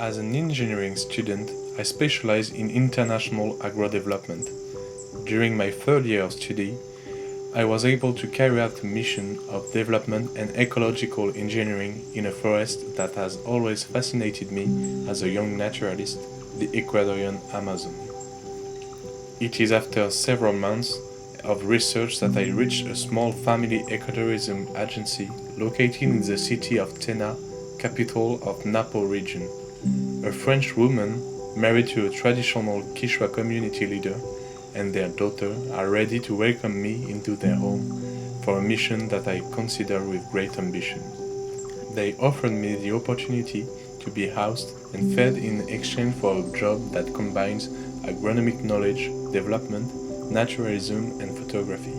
As an engineering student, I specialize in international agro-development. During my third year of study, I was able to carry out a mission of development and ecological engineering in a forest that has always fascinated me as a young naturalist, the Ecuadorian Amazon. It is after several months of research that I reached a small family ecotourism agency located in the city of Téna, capital of Napo region. A French woman married to a traditional Kishwa community leader and their daughter are ready to welcome me into their home for a mission that I consider with great ambition. They offered me the opportunity to be housed and fed in exchange for a job that combines agronomic knowledge, development, naturalism and photography.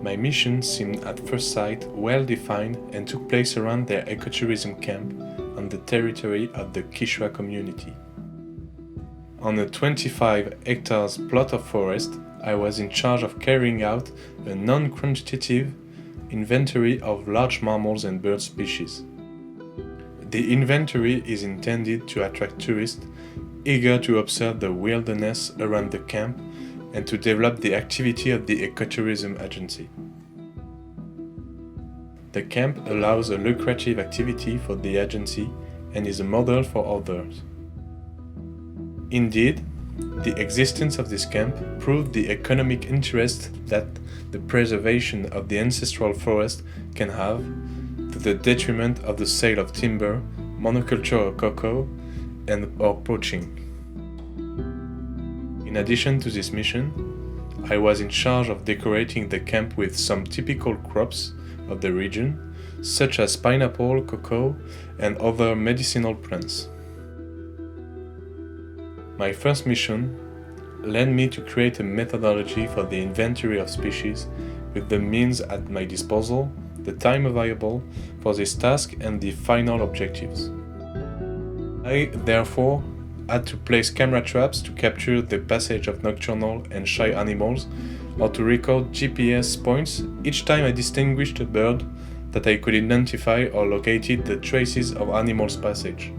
My mission seemed at first sight well defined and took place around their ecotourism camp on the territory of the Kishwa community. On a 25 hectares plot of forest, I was in charge of carrying out a non-quantitative inventory of large mammals and bird species. The inventory is intended to attract tourists eager to observe the wilderness around the camp and to develop the activity of the ecotourism agency. The camp allows a lucrative activity for the agency and is a model for others. Indeed, the existence of this camp proved the economic interest that the preservation of the ancestral forest can have to the detriment of the sale of timber, monoculture of cocoa, or poaching. In addition to this mission, I was in charge of decorating the camp with some typical crops of the region, such as pineapple, cocoa, and other medicinal plants. My first mission led me to create a methodology for the inventory of species with the means at my disposal, the time available for this task, and the final objectives. I, therefore, had to place camera traps to capture the passage of nocturnal and shy animals or to record GPS points each time I distinguished a bird that I could identify or located the traces of animals' passage.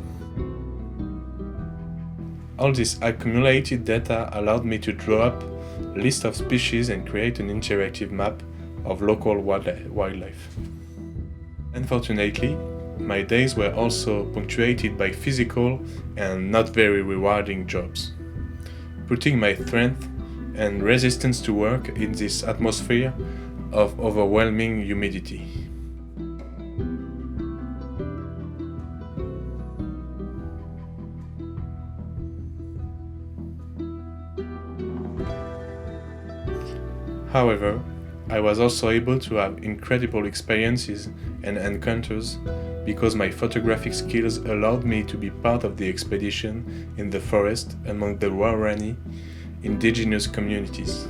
All this accumulated data allowed me to draw up a list of species and create an interactive map of local wildlife. Unfortunately, my days were also punctuated by physical and not very rewarding jobs, putting my strength and resistance to work in this atmosphere of overwhelming humidity. However, I was also able to have incredible experiences and encounters because my photographic skills allowed me to be part of the expedition in the forest among the Guarani indigenous communities.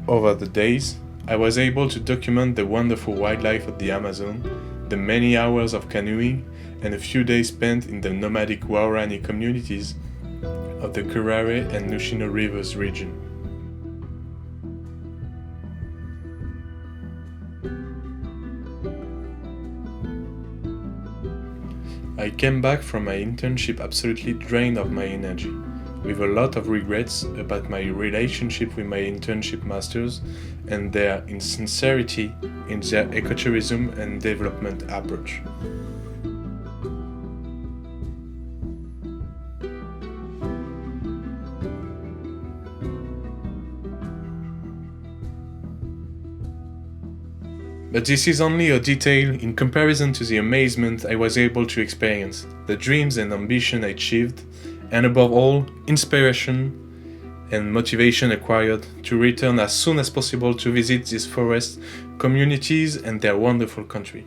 Over the days, I was able to document the wonderful wildlife of the Amazon, the many hours of canoeing, and a few days spent in the nomadic Guarani communities of the Curare and Nushino Rivers region. I came back from my internship absolutely drained of my energy, with a lot of regrets about my relationship with my internship masters and their insincerity in their ecotourism and development approach. But this is only a detail in comparison to the amazement I was able to experience, the dreams and ambition I achieved, and above all, inspiration and motivation acquired to return as soon as possible to visit these forest communities and their wonderful country.